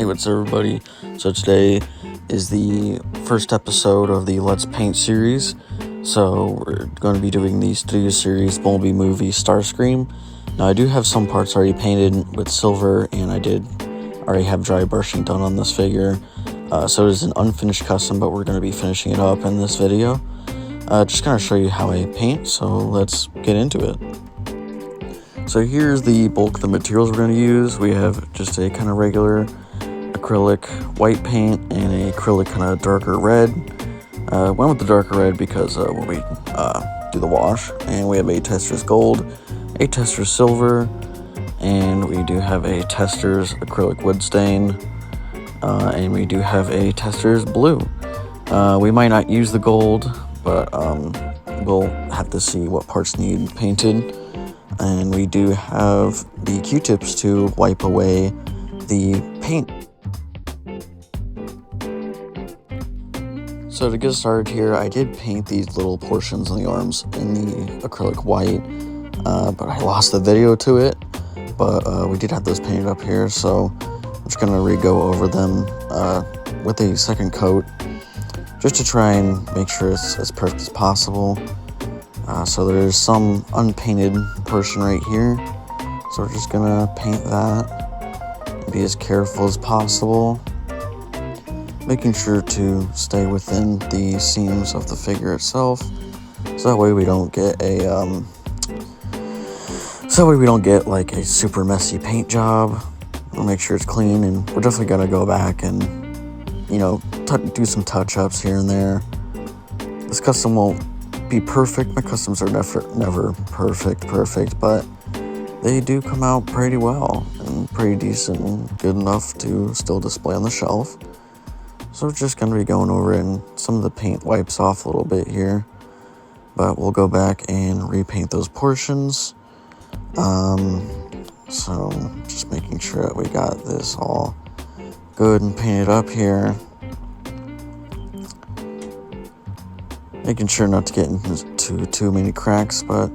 what's up, everybody? So today is the first episode of the Let's Paint series. So we're going to be doing the studio series Bumblbee movie Starscream. Now I do have some parts already painted with silver, and I did already have dry brushing done on this figure. So it is an unfinished custom, but we're going to be finishing it up in this video. Just kind of show you how I paint, so let's get into it. So here's the bulk of the materials we're going to use. We have just a kind of regular acrylic white paint and a acrylic kind of darker red. Went with the darker red because when we do the wash. And we have a Tester's gold, a Tester's silver, and we do have a Tester's acrylic wood stain, and we do have a Tester's blue. We might not use the gold, but we'll have to see what parts need painted. And we do have the Q-tips to wipe away the paint. So to get started here, I did paint these little portions on the arms in the acrylic white, but I lost the video to it. But we did have those painted up here, so I'm just going to re-go over them with a second coat, just to try and make sure it's as perfect as possible. So there's some unpainted portion right here, so we're just gonna paint that and be as careful as possible, making sure to stay within the seams of the figure itself, so that way we don't get like a super messy paint job. We'll make sure it's clean, and we're definitely gonna go back and, you know, do some touch-ups here and there. This custom won't be perfect. My customs are never perfect, but they do come out pretty well and pretty decent and good enough to still display on the shelf. So we're just going to be going over it, and some of the paint wipes off a little bit here, but we'll go back and repaint those portions. So just making sure that we got this all good and painted up here. Making sure not to get into too many cracks, but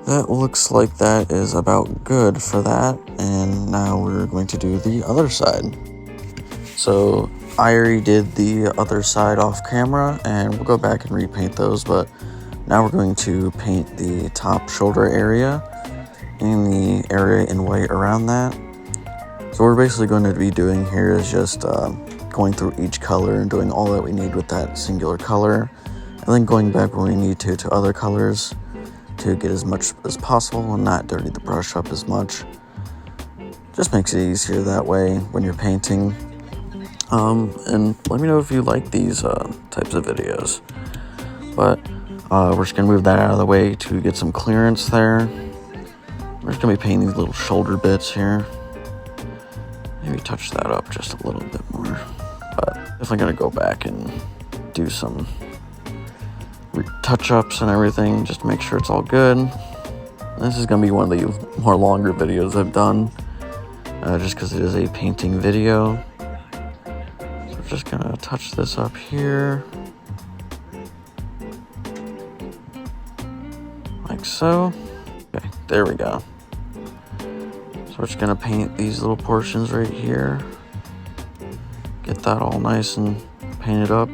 that looks like that is about good for that. And now we're going to do the other side. So I already did the other side off camera, and we'll go back and repaint those, but now we're going to paint the top shoulder area and the area in white around that. So what we're basically going to be doing here is just going through each color and doing all that we need with that singular color, and then going back when we need to other colors to get as much as possible and not dirty the brush up as much. Just makes it easier that way when you're painting. And let me know if you like these types of videos. But we're just going to move that out of the way to get some clearance there. We're just going to be painting these little shoulder bits here. Maybe touch that up just a little bit more. But definitely going to go back and do some touch-ups and everything just to make sure it's all good. This is going to be one of the more longer videos I've done, just because it is a painting video. So we're just going to touch this up here, like so. Okay, there we go. So we're just going to paint these little portions right here, get that all nice and painted up.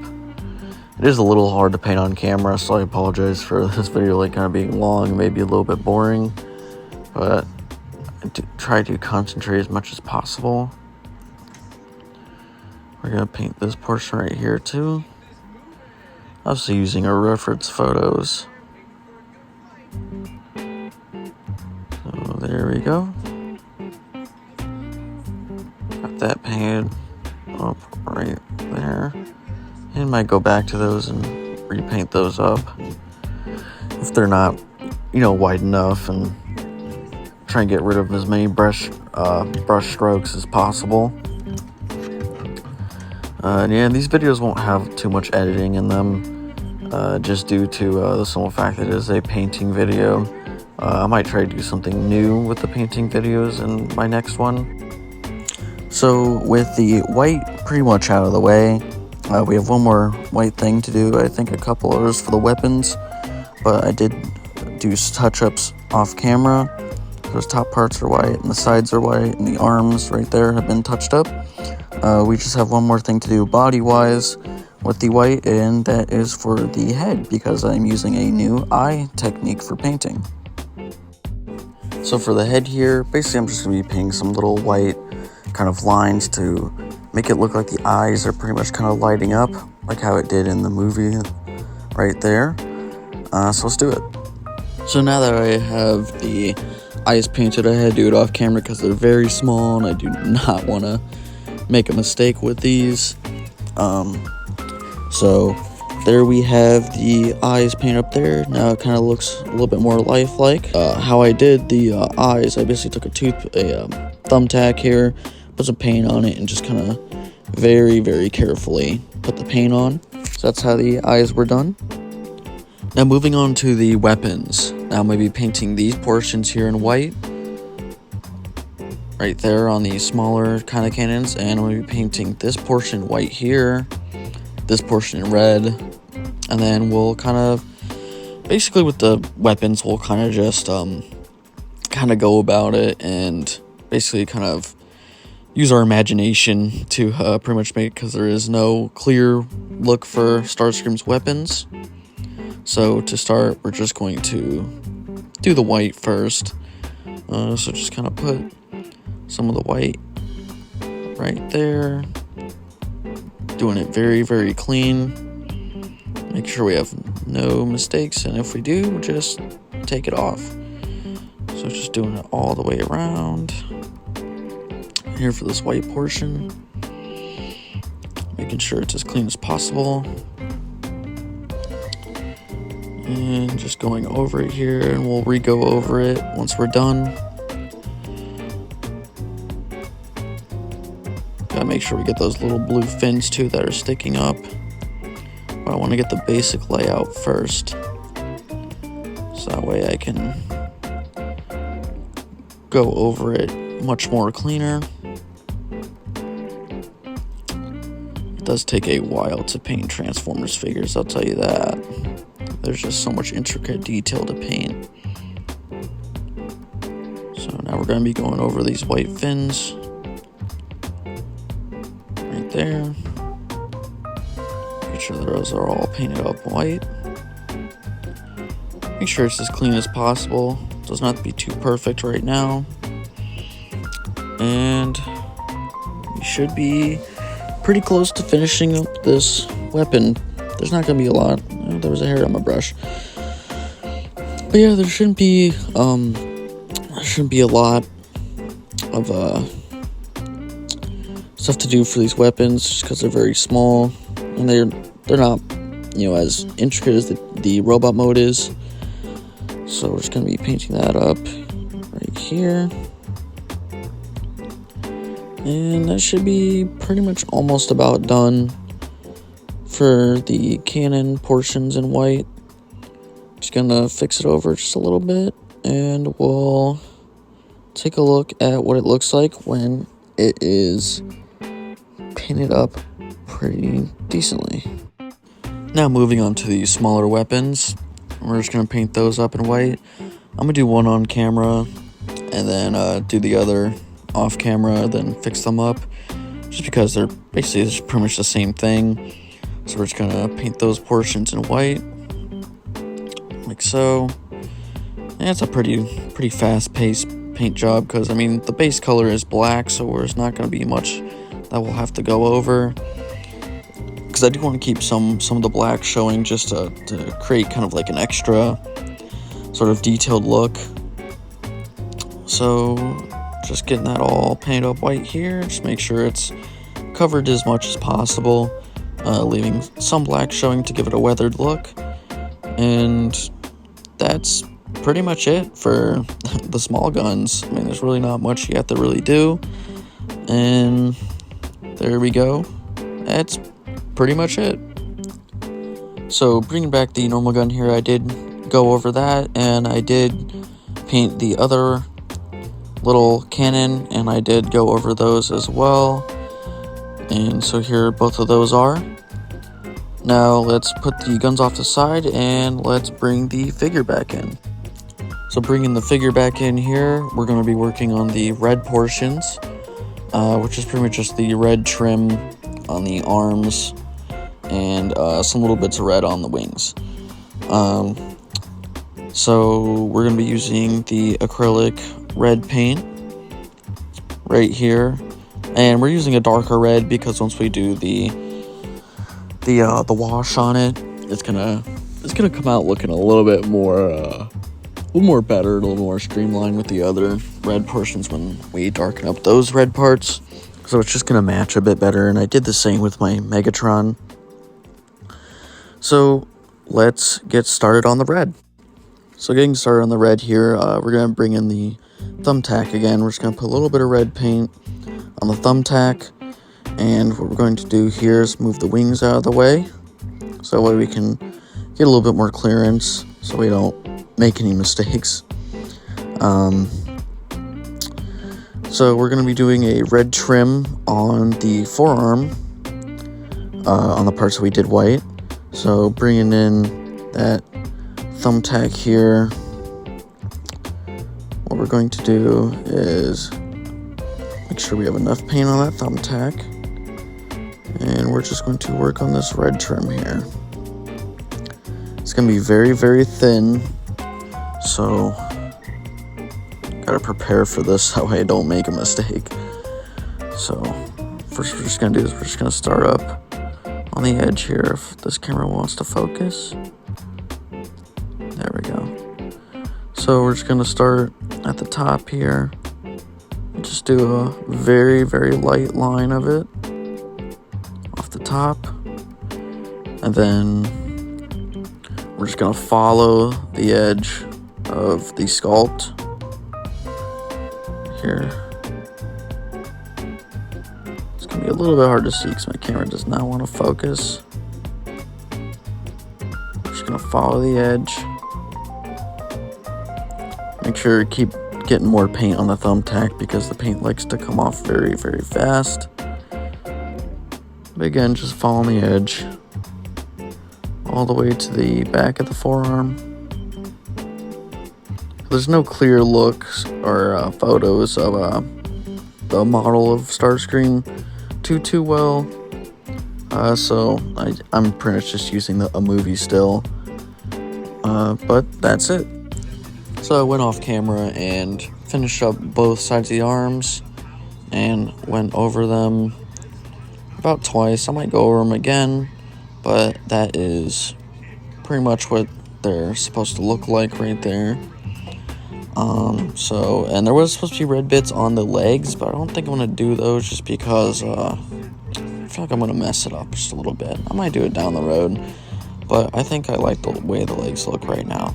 It is a little hard to paint on camera, so I apologize for this video kind of being long, maybe a little bit boring, but I do try to concentrate as much as possible. We're going to paint this portion right here too, obviously using our reference photos. So there we go. Got that painted up right there. And might go back to those and repaint those up if they're not, wide enough, and try and get rid of as many brush strokes as possible. Yeah, these videos won't have too much editing in them, just due to the simple fact that it is a painting video. I might try to do something new with the painting videos in my next one. So with the white pretty much out of the way, we have one more white thing to do. I think a couple others for the weapons, but I did do touch-ups off camera. Those top parts are white, and the sides are white, and the arms right there have been touched up. We just have one more thing to do body-wise with the white, and that is for the head, because I'm using a new eye technique for painting. So for the head here, basically I'm just going to be painting some little white kind of lines to make it look like the eyes are pretty much kind of lighting up, like how it did in the movie right there. So let's do it. So now that I have the eyes painted, I had to do it off camera because they're very small and I do not want to make a mistake with these. So there we have the eyes painted up there. Now it kind of looks a little bit more lifelike. How I did the eyes, I basically took a thumbtack here, put some paint on it, and just kind of very, very carefully put the paint on. So that's how the eyes were done. Now moving on to the weapons. Now I'm going to be painting these portions here in white, right there on the smaller kind of cannons, and I'm going to be painting this portion white here, this portion in red, and then we'll kind of, basically with the weapons, we'll kind of just kind of go about it and basically kind of use our imagination to pretty much make it, because there is no clear look for Starscream's weapons. So to start, we're just going to do the white first. So just kind of put some of the white right there. Doing it very, very clean. Make sure we have no mistakes, and if we do, we'll just take it off. So just doing it all the way around. Here for this white portion. Making sure it's as clean as possible. And just going over it here, and we'll re-go over it once we're done. Gotta make sure we get those little blue fins too that are sticking up. But I want to get the basic layout first, so that way I can go over it much more cleaner. It does take a while to paint Transformers figures, I'll tell you that. There's just so much intricate detail to paint. So now we're going to be going over these white fins. Right there. Make sure those are all painted up white. Make sure it's as clean as possible. It doesn't have to be too perfect right now. And we should be pretty close to finishing up this weapon. There's not going to be a lot. Oh, there was a hair on my brush. But yeah, there shouldn't be a lot of stuff to do for these weapons, just because they're very small and they're not, you know, as intricate as the robot mode is. So we're just going to be painting that up right here. And that should be pretty much almost about done for the cannon portions in white. Just gonna fix it over just a little bit, and we'll take a look at what it looks like when it is painted up pretty decently. Now moving on to the smaller weapons, we're just gonna paint those up in white. I'm gonna do one on camera and then do the other off camera, then fix them up, just because they're basically just pretty much the same thing. So we're just gonna paint those portions in white, like so. And it's a pretty fast-paced paint job, because I mean the base color is black, so there's not gonna be much that we'll have to go over. Because I do want to keep some of the black showing, just to create kind of like an extra sort of detailed look. So just getting that all painted up white here. Just make sure it's covered as much as possible. Leaving some black showing to give it a weathered look. And that's pretty much it for the small guns. I mean, there's really not much you have to really do. And there we go. That's pretty much it. So bringing back the normal gun here, I did go over that, and I did paint the other little cannon, and I did go over those as well. And so here both of those are. Now let's put the guns off the side and let's bring the figure back in. So bringing the figure back in here, we're going to be working on the red portions. which is pretty much just the red trim on the arms and some little bits of red on the wings. So we're going to be using the acrylic red paint right here, and we're using a darker red because once we do the wash on it, it's gonna come out looking a little bit more better, a little more streamlined with the other red portions when we darken up those red parts. So it's just gonna match a bit better, and I did the same with my Megatron. So let's get started on the red. So getting started on the red here, we're going to bring in the thumbtack again. We're just going to put a little bit of red paint on the thumbtack. And what we're going to do here is move the wings out of the way. So that way we can get a little bit more clearance so we don't make any mistakes. So we're going to be doing a red trim on the forearm on the parts that we did white. So bringing in that thumbtack here, what we're going to do is make sure we have enough paint on that thumbtack, and we're just going to work on this red trim here. It's going to be very, very thin, so gotta prepare for this that way I don't make a mistake. So first we're just going to do is we're just going to start up on the edge here if this camera wants to focus. There we go. So we're just going to start at the top here. Just do a very, very light line of it off the top. And then we're just going to follow the edge of the sculpt here. It's going to be a little bit hard to see because my camera does not want to focus. Just going to follow the edge. Make sure to keep getting more paint on the thumbtack because the paint likes to come off very, very fast. But again, just following the edge all the way to the back of the forearm. There's no clear looks or photos of the model of Starscream too well. So I'm pretty much just using a movie still. But that's it. So I went off camera and finished up both sides of the arms and went over them about twice. I might go over them again, but that is pretty much what they're supposed to look like right there. And there was supposed to be red bits on the legs, but I don't think I'm going to do those just because I feel like I'm going to mess it up just a little bit. I might do it down the road, but I think I like the way the legs look right now.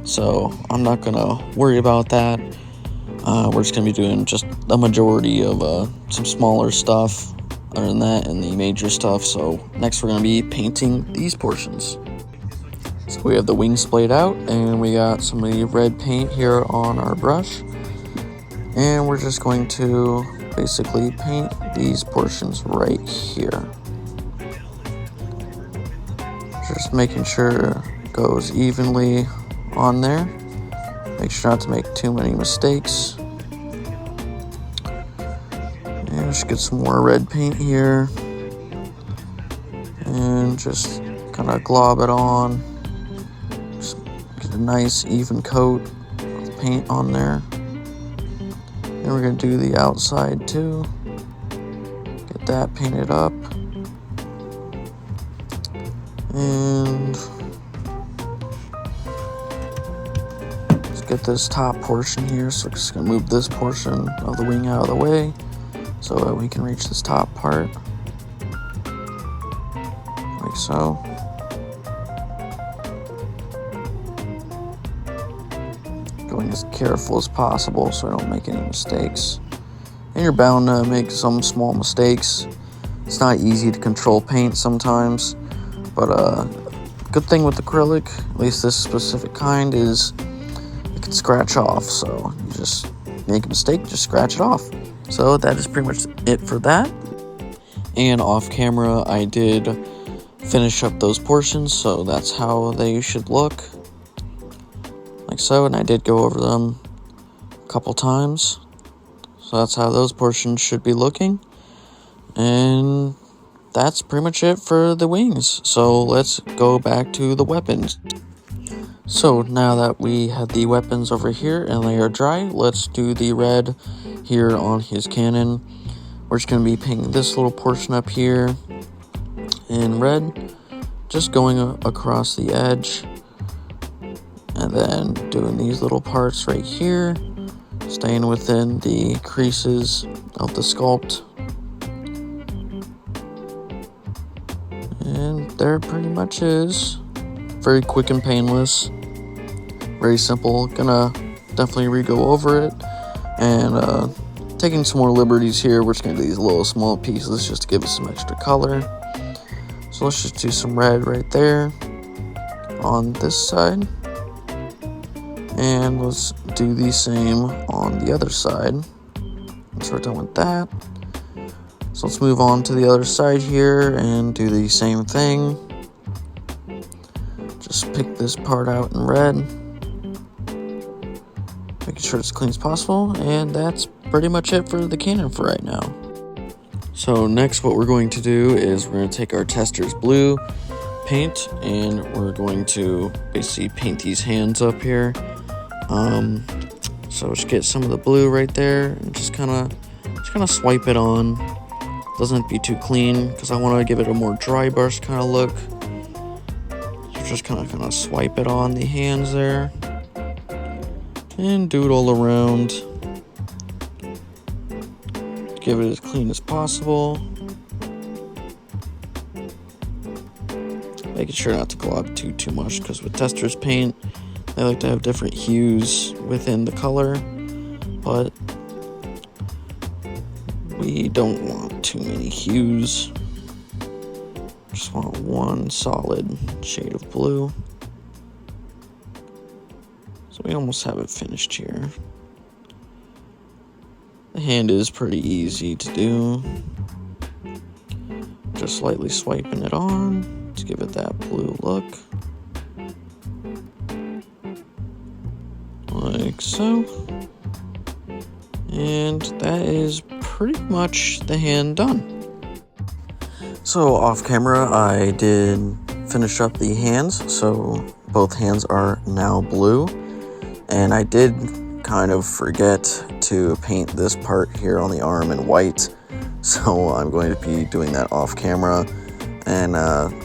So I'm not going to worry about that. We're just going to be doing just a majority of some smaller stuff other than that and the major stuff. So next we're going to be painting these portions. So we have the wings splayed out and we got some of the red paint here on our brush. And we're just going to basically paint these portions right here. Just making sure it goes evenly on there. Make sure not to make too many mistakes. And just get some more red paint here. And just kind of glob it on. Just get a nice even coat of paint on there. Then we're going to do the outside too. Get that painted up. And let's get this top portion here. So we're just going to move this portion of the wing out of the way so that we can reach this top part. Like so. Going as careful as possible so I don't make any mistakes. And you're bound to make some small mistakes. It's not easy to control paint sometimes. But good thing with acrylic, at least this specific kind, is it can scratch off. So you just make a mistake, just scratch it off. So that is pretty much it for that. And off camera, I did finish up those portions, so that's how they should look. Like so, and I did go over them a couple times. So that's how those portions should be looking. And that's pretty much it for the wings. So let's go back to the weapons. So now that we have the weapons over here and they are dry, let's do the red here on his cannon. We're just going to be painting this little portion up here in red, just going across the edge, and then doing these little parts right here, staying within the creases of the sculpt. And there pretty much is. Very quick and painless. Very simple. Gonna definitely re-go over it. And taking some more liberties here. We're just gonna do these little small pieces just to give it some extra color. So let's just do some red right there on this side. And let's do the same on the other side. Once we're done with that. So let's move on to the other side here and do the same thing. Just pick this part out in red. Making sure it's clean as possible. And that's pretty much it for the cannon for right now. So next what we're going to do is we're going to take our tester's blue paint and we're going to basically paint these hands up here. So just get some of the blue right there and just kind of swipe it on. Doesn't be too clean because I want to give it a more dry brush kind of look. So just kind of swipe it on the hands there and do it all around. Give it as clean as possible. Making sure not to glob too much because with tester's paint, they like to have different hues within the color, but we don't want too many hues. Just want one solid shade of blue. So we almost have it finished here. The hand is pretty easy to do. Just lightly swiping it on to give it that blue look. Like so. And that is pretty much the hand done. So off camera I did finish up the hands, so both hands are now blue, and I did kind of forget to paint this part here on the arm in white, so I'm going to be doing that off camera and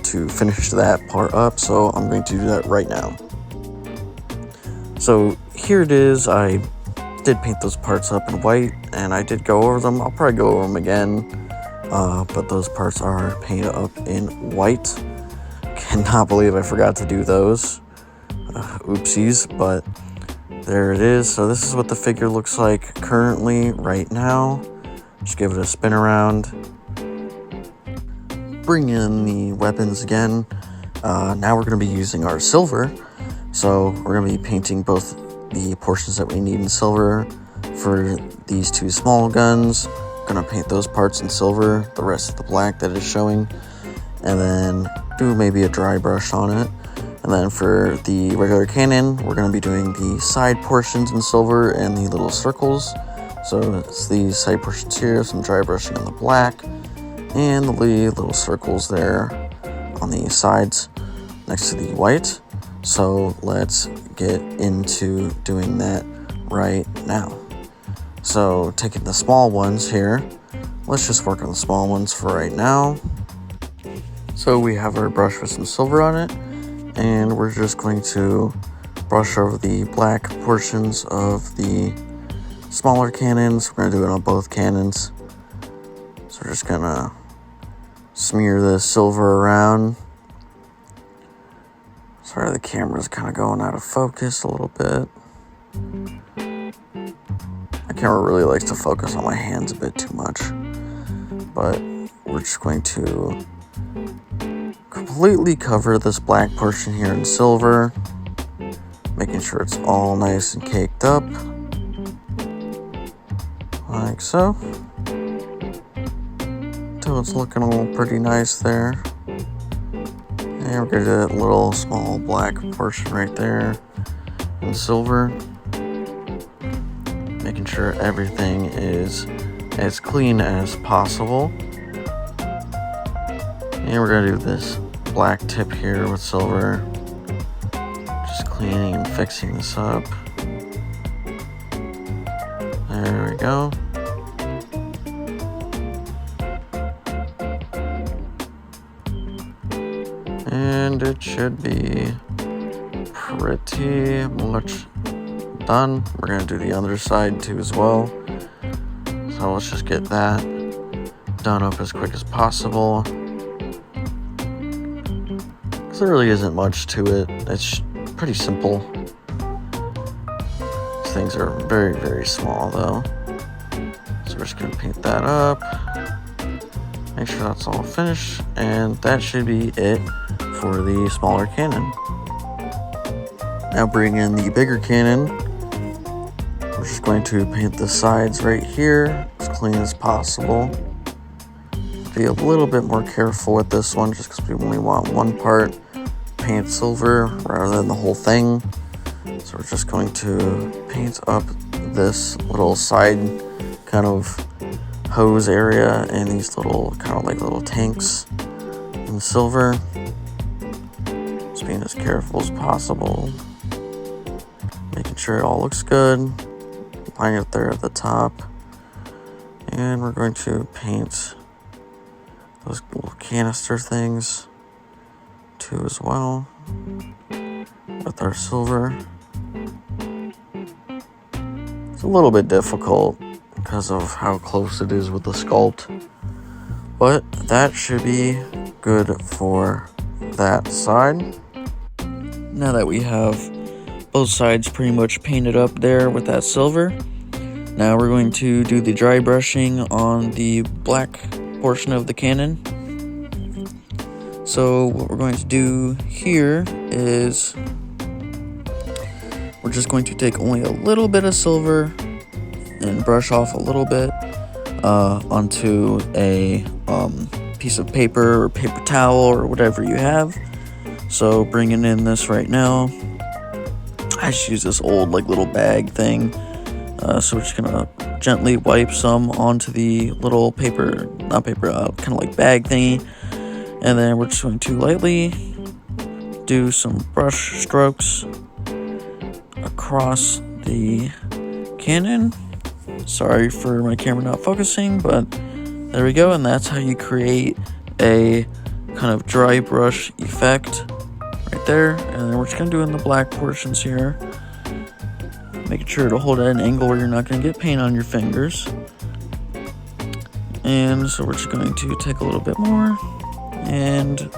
to finish that part up, so I'm going to do that right now. So here it is. I did paint those parts up in white and I did go over them. I'll probably go over them again, but those parts are painted up in white. Cannot believe I forgot to do those. Oopsies, but there it is. So this is what the figure looks like currently right now. Just give it a spin around. Bring in the weapons again. Now we're going to be using our silver. So we're going to be painting both the portions that we need in silver for these two small guns. Going to paint those parts in silver, the rest of the black that is showing, and then do maybe a dry brush on it. And then for the regular cannon, we're going to be doing the side portions in silver and the little circles. So it's these side portions here, some dry brushing on the black, and the little circles there on the sides next to the white. So let's get into doing that right now. So taking the small ones here, let's just work on the small ones for right now. So we have our brush with some silver on it, and we're just going to brush over the black portions of the smaller cannons. We're going to do it on both cannons. So we're just going to smear the silver around. Sorry, the camera's kind of going out of focus a little bit. My camera really likes to focus on my hands a bit too much. But we're just going to completely cover this black portion here in silver, making sure it's all nice and caked up. Like so. Until it's looking all pretty nice there. And we're going to do that little small black portion right there in silver. making sure everything is as clean as possible. And we're gonna do this black tip here with silver. Just cleaning and fixing this up. There we go. And it should be pretty much done. We're gonna do the other side too as well. So let's just get that done up as quick as possible. Because there really isn't much to it. It's pretty simple. These things are very, very small though. So we're just gonna paint that up. Make sure that's all finished. And that should be it for the smaller cannon. Now bring in the bigger cannon. We're just going to paint the sides right here as clean as possible. Be a little bit more careful with this one just because we only want one part paint silver rather than the whole thing. So we're just going to paint up this little side kind of hose area and these little kind of like little tanks in silver. Just being as careful as possible. Making sure it all looks good. Line it there at the top. And we're going to paint those little canister things too as well with our silver. It's a little bit difficult because of how close it is with the sculpt, but that should be good for that side. Now that we have both sides pretty much painted up there with that silver, now we're going to do the dry brushing on the black portion of the cannon. So what we're going to do here is we're just going to take only a little bit of silver and brush off a little bit onto a piece of paper or paper towel or whatever you have. So bringing in this right now. I just use this old like little bag thing. So we're just gonna gently wipe some onto the little paper, not paper, kind of like bag thingy. And then we're just going to lightly do some brush strokes across the cannon. Sorry for my camera not focusing, but there we go. And that's how you create a kind of dry brush effect right there. And then we're just gonna do in the black portions here, making sure to hold at an angle where you're not gonna get paint on your fingers. And so we're just going to take a little bit more and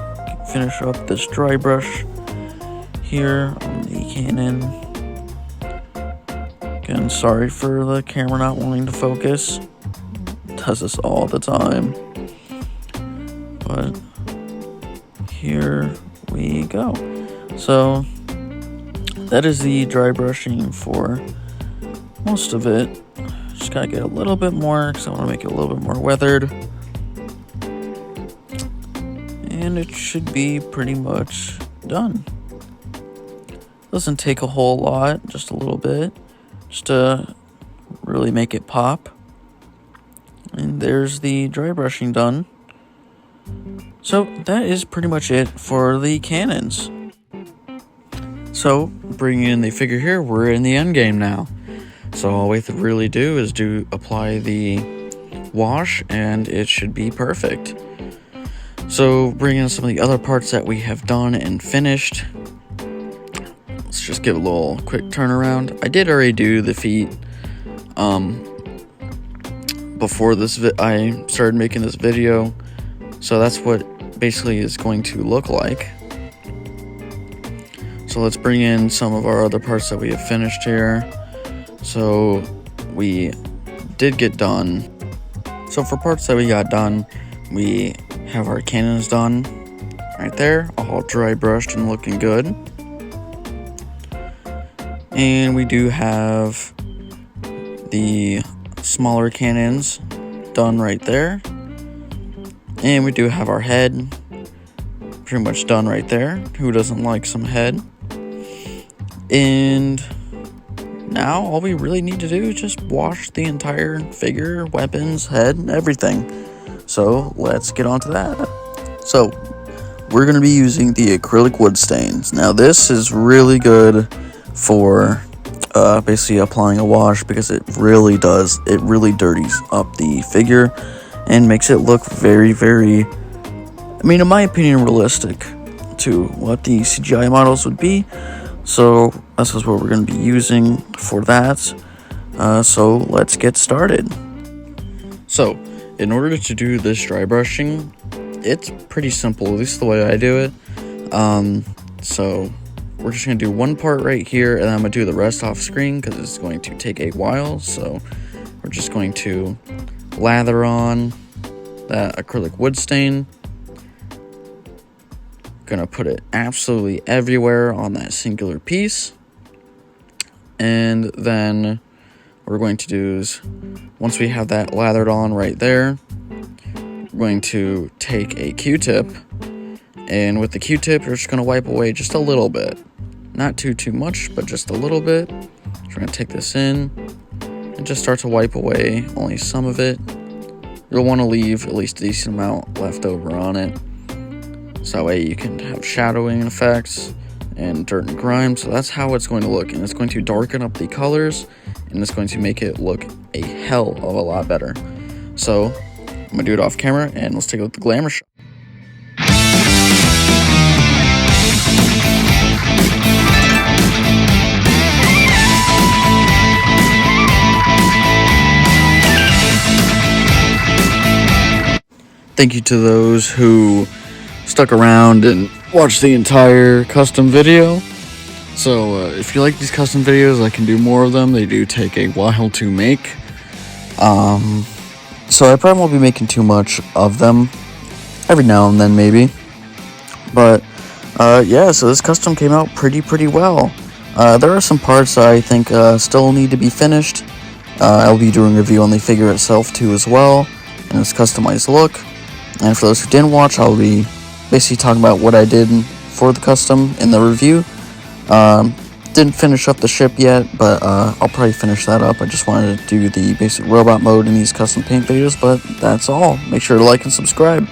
finish up this dry brush here on the cannon. Again, sorry for the camera not wanting to focus. It does this all the time. But here we go. So that is the dry brushing for most of it. Just gotta get a little bit more because I want to make it a little bit more weathered. And it should be pretty much done. Doesn't take a whole lot, just a little bit, just to really make it pop. And there's the dry brushing done. So that is pretty much it for the cannons. So bringing in the figure here, we're in the end game now. So all we have to really do is apply the wash and it should be perfect. So bringing in some of the other parts that we have done and finished. Let's just give a little quick turnaround. I did already do the feet before this I started making this video. So that's what basically is going to look like. So let's bring in some of our other parts that we have finished here. So we did get done. So for parts that we got done, we have our cannons done right there, all dry brushed and looking good. And we do have the smaller cannons done right there. And we do have our head pretty much done right there. Who doesn't like some head? And Now all we really need to do is just wash the entire figure, weapons, head, everything. So let's get on to that. So we're going to be using the acrylic wood stains. Now this is really good for basically applying a wash, because it really dirties up the figure and makes it look very, very, I mean, in my opinion, realistic to what the CGI models would be. So this is what we're going to be using for that. So let's get started. So in order to do this dry brushing, it's pretty simple, at least the way I do it. So we're just going to do one part right here, and then I'm going to do the rest off screen because it's going to take a while. So we're just going to lather on that acrylic wood stain. Gonna put it absolutely everywhere on that singular piece. And then what we're going to do is, once we have that lathered on right there, we're going to take a Q-tip, and with the Q-tip you're just going to wipe away just a little bit, not too much, but just a little bit. So we're going to take this in and just start to wipe away only some of it. You'll want to leave at least a decent amount left over on it, so that way you can have shadowing effects and dirt and grime. So that's how it's going to look, and it's going to darken up the colors, and it's going to make it look a hell of a lot better. So I'm gonna do it off camera, and let's take a look at the glamour shot. Thank you to those who stuck around and watched the entire custom video. So if you like these custom videos, I can do more of them. They do take a while to make. So I probably won't be making too much of them. Every now and then, maybe. But yeah, so this custom came out pretty well. There are some parts that I think still need to be finished. I'll be doing a review on the figure itself too as well, and its customized look. And for those who didn't watch, I'll be basically talking about what I did for the custom in the review. Didn't finish up the ship yet, but I'll probably finish that up. I just wanted to do the basic robot mode in these custom paint videos, but that's all. Make sure to like and subscribe.